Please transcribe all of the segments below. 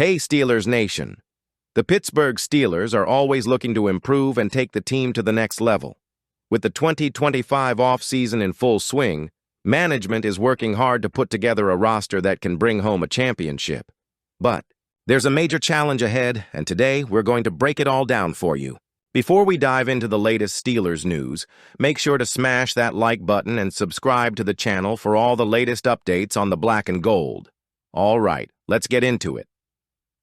Hey Steelers Nation! The Pittsburgh Steelers are always looking to improve and take the team to the next level. With the 2025 offseason in full swing, management is working hard to put together a roster that can bring home a championship. But there's a major challenge ahead, and today we're going to break it all down for you. Before we dive into the latest Steelers news, make sure to smash that like button and subscribe to the channel for all the latest updates on the black and gold. All right, let's get into it.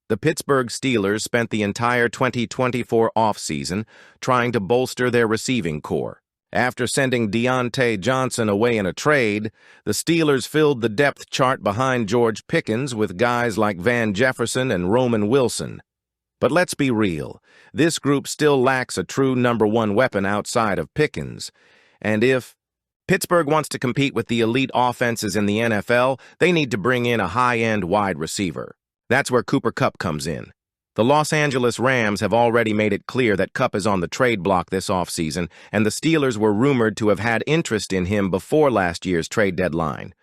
The Pittsburgh Steelers spent the entire 2024 offseason trying to bolster their receiving core. After sending Deontay Johnson away in a trade, the Steelers filled the depth chart behind George Pickens with guys like Van Jefferson and Roman Wilson. But let's be real, this group still lacks a true number one weapon outside of Pickens. And if Pittsburgh wants to compete with the elite offenses in the NFL, they need to bring in a high-end wide receiver. That's where Cooper Kupp comes in. The Los Angeles Rams have already made it clear that Kupp is on the trade block this offseason, and the Steelers were rumored to have had interest in him before last year's trade deadline.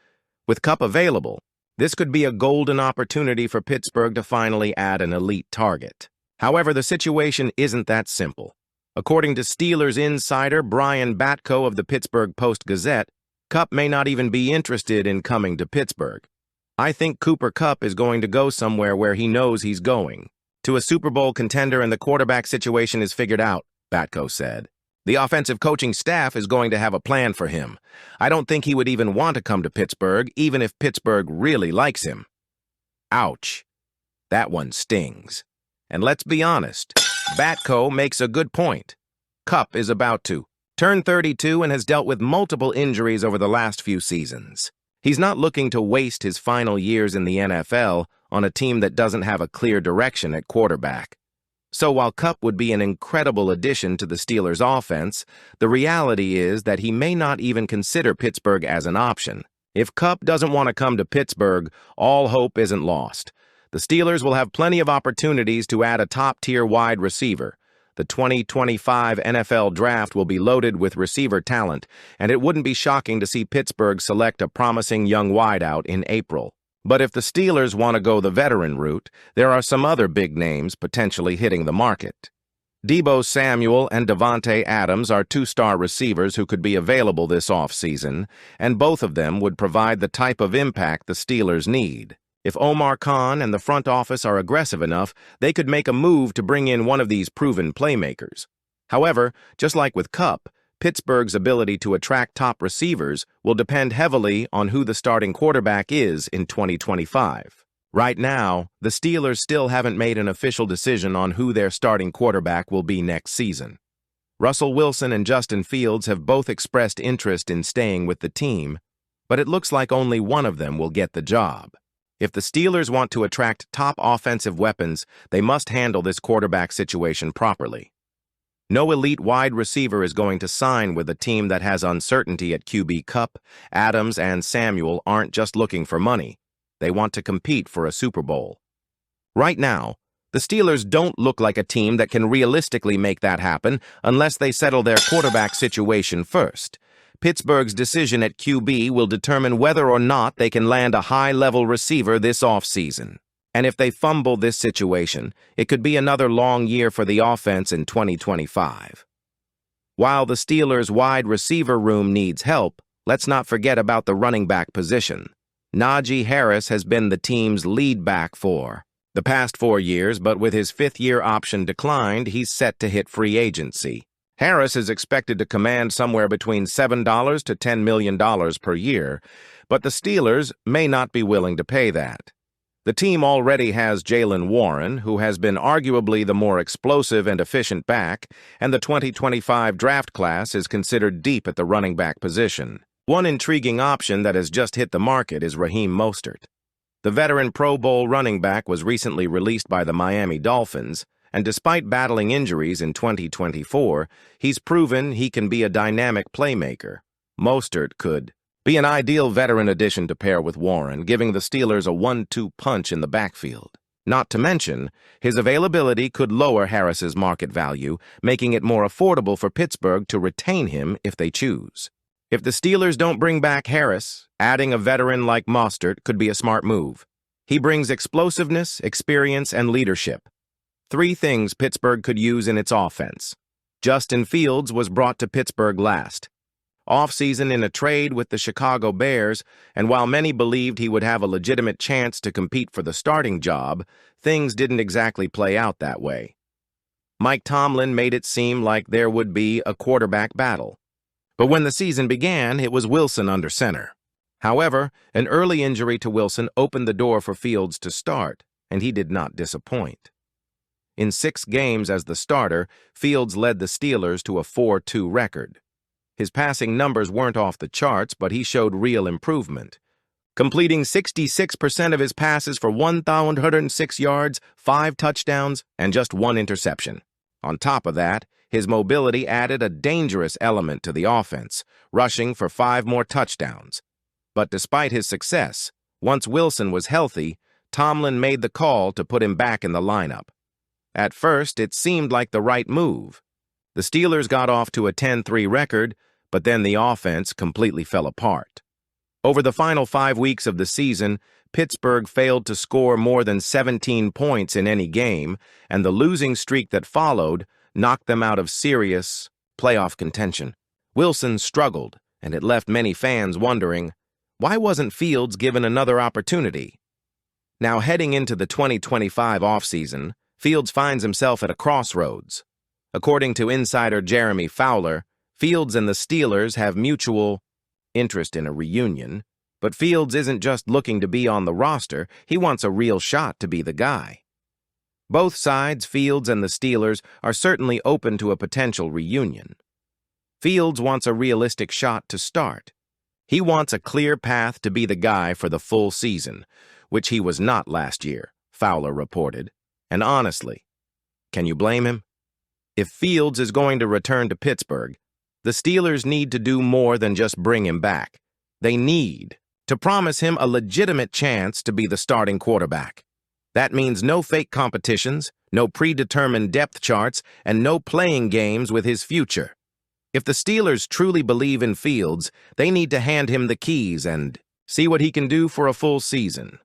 With Kupp available, this could be a golden opportunity for Pittsburgh to finally add an elite target. However, the situation isn't that simple. According to Steelers insider Brian Batko of the Pittsburgh Post-Gazette, Kupp may not even be interested in coming to Pittsburgh. I think Cooper Kupp is going to go somewhere where he knows he's going. To a Super Bowl contender, and the quarterback situation is figured out, Batko said. The offensive coaching staff is going to have a plan for him. I don't think he would even want to come to Pittsburgh, even if Pittsburgh really likes him. Ouch. That one stings. And let's be honest, Batko makes a good point. Kupp is about to turn 32 and has dealt with multiple injuries over the last few seasons. He's not looking to waste his final years in the NFL on a team that doesn't have a clear direction at quarterback. So while Kupp would be an incredible addition to the Steelers' offense, the reality is that he may not even consider Pittsburgh as an option. If Kupp doesn't want to come to Pittsburgh, all hope isn't lost. The Steelers will have plenty of opportunities to add a top-tier wide receiver. The 2025 NFL Draft will be loaded with receiver talent, and it wouldn't be shocking to see Pittsburgh select a promising young wideout in April. But if the Steelers want to go the veteran route, there are some other big names potentially hitting the market. Deebo Samuel and Davante Adams are two-star receivers who could be available this offseason, and both of them would provide the type of impact the Steelers need. If Omar Khan and the front office are aggressive enough, they could make a move to bring in one of these proven playmakers. However, just like with Kupp, Pittsburgh's ability to attract top receivers will depend heavily on who the starting quarterback is in 2025. Right now, the Steelers still haven't made an official decision on who their starting quarterback will be next season. Russell Wilson and Justin Fields have both expressed interest in staying with the team, but it looks like only one of them will get the job. If the Steelers want to attract top offensive weapons, they must handle this quarterback situation properly. No elite wide receiver is going to sign with a team that has uncertainty at QB. Kupp, Adams, and Samuel aren't just looking for money. They want to compete for a Super Bowl. Right now, the Steelers don't look like a team that can realistically make that happen unless they settle their quarterback situation first. Pittsburgh's decision at QB will determine whether or not they can land a high-level receiver this offseason. And if they fumble this situation, it could be another long year for the offense in 2025. While the Steelers' wide receiver room needs help, let's not forget about the running back position. Najee Harris has been the team's lead back for the past 4 years, but with his fifth-year option declined, he's set to hit free agency. Harris is expected to command somewhere between $7 to $10 million per year, but the Steelers may not be willing to pay that. The team already has Jaylen Warren, who has been arguably the more explosive and efficient back, and the 2025 draft class is considered deep at the running back position. One intriguing option that has just hit the market is Raheem Mostert. The veteran Pro Bowl running back was recently released by the Miami Dolphins, and despite battling injuries in 2024, he's proven he can be a dynamic playmaker. Mostert could be an ideal veteran addition to pair with Warren, giving the Steelers a 1-2 punch in the backfield. Not to mention, his availability could lower Harris's market value, making it more affordable for Pittsburgh to retain him if they choose. If the Steelers don't bring back Harris, adding a veteran like Mostert could be a smart move. He brings explosiveness, experience, and leadership. Three things Pittsburgh could use in its offense. Justin Fields was brought to Pittsburgh last offseason in a trade with the Chicago Bears, and while many believed he would have a legitimate chance to compete for the starting job, things didn't exactly play out that way. Mike Tomlin made it seem like there would be a quarterback battle. But when the season began, it was Wilson under center. However, an early injury to Wilson opened the door for Fields to start, and he did not disappoint. In 6 games as the starter, Fields led the Steelers to a 4-2 record. His passing numbers weren't off the charts, but he showed real improvement, completing 66% of his passes for 1,106 yards, 5 touchdowns, and just 1 interception. On top of that, his mobility added a dangerous element to the offense, rushing for 5 more touchdowns. But despite his success, once Wilson was healthy, Tomlin made the call to put him back in the lineup. At first, it seemed like the right move. The Steelers got off to a 10-3 record, but then the offense completely fell apart. Over the final 5 weeks of the season, Pittsburgh failed to score more than 17 points in any game, and the losing streak that followed knocked them out of serious playoff contention. Wilson struggled, and it left many fans wondering, why wasn't Fields given another opportunity? Now, heading into the 2025 offseason, Fields finds himself at a crossroads. According to insider Jeremy Fowler, Fields and the Steelers have mutual interest in a reunion, but Fields isn't just looking to be on the roster, he wants a real shot to be the guy. Both sides, Fields and the Steelers, are certainly open to a potential reunion. Fields wants a realistic shot to start. He wants a clear path to be the guy for the full season, which he was not last year, Fowler reported. And honestly, can you blame him? If Fields is going to return to Pittsburgh, the Steelers need to do more than just bring him back. They need to promise him a legitimate chance to be the starting quarterback. That means no fake competitions, no predetermined depth charts, and no playing games with his future. If the Steelers truly believe in Fields, they need to hand him the keys and see what he can do for a full season.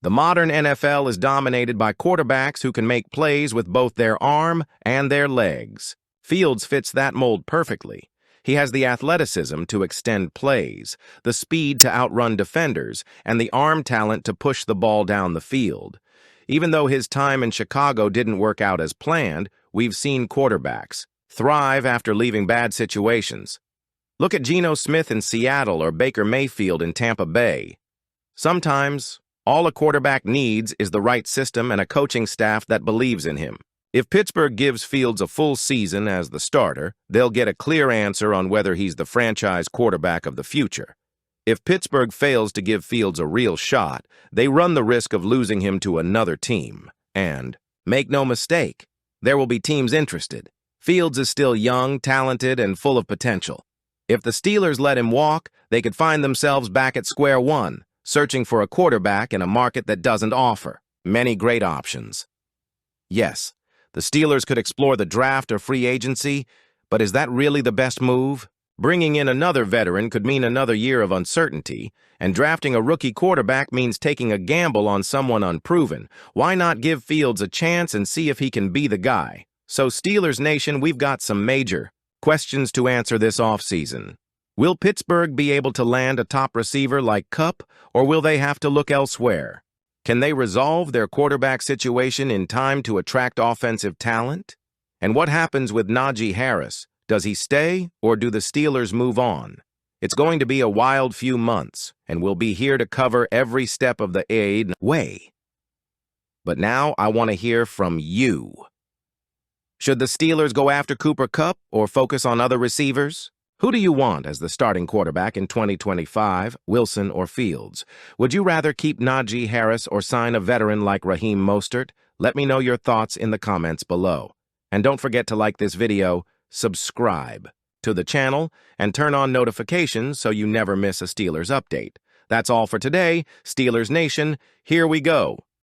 The modern NFL is dominated by quarterbacks who can make plays with both their arm and their legs. Fields fits that mold perfectly. He has the athleticism to extend plays, the speed to outrun defenders, and the arm talent to push the ball down the field. Even though his time in Chicago didn't work out as planned, we've seen quarterbacks thrive after leaving bad situations. Look at Geno Smith in Seattle or Baker Mayfield in Tampa Bay. Sometimes, all a quarterback needs is the right system and a coaching staff that believes in him. If Pittsburgh gives Fields a full season as the starter, they'll get a clear answer on whether he's the franchise quarterback of the future. If Pittsburgh fails to give Fields a real shot, they run the risk of losing him to another team. And, make no mistake, there will be teams interested. Fields is still young, talented, and full of potential. If the Steelers let him walk, they could find themselves back at square one, searching for a quarterback in a market that doesn't offer many great options. Yes, the Steelers could explore the draft or free agency, but is that really the best move? Bringing in another veteran could mean another year of uncertainty, and drafting a rookie quarterback means taking a gamble on someone unproven. Why not give Fields a chance and see if he can be the guy? So, Steelers Nation, we've got some major questions to answer this offseason. Will Pittsburgh be able to land a top receiver like Kupp, or will they have to look elsewhere? Can they resolve their quarterback situation in time to attract offensive talent? And what happens with Najee Harris? Does he stay, or do the Steelers move on? It's going to be a wild few months, and we'll be here to cover every step of the way. But now I want to hear from you. Should the Steelers go after Cooper Kupp or focus on other receivers? Who do you want as the starting quarterback in 2025, Wilson or Fields? Would you rather keep Najee Harris or sign a veteran like Raheem Mostert? Let me know your thoughts in the comments below. And don't forget to like this video, subscribe to the channel, and turn on notifications so you never miss a Steelers update. That's all for today, Steelers Nation. Here we go.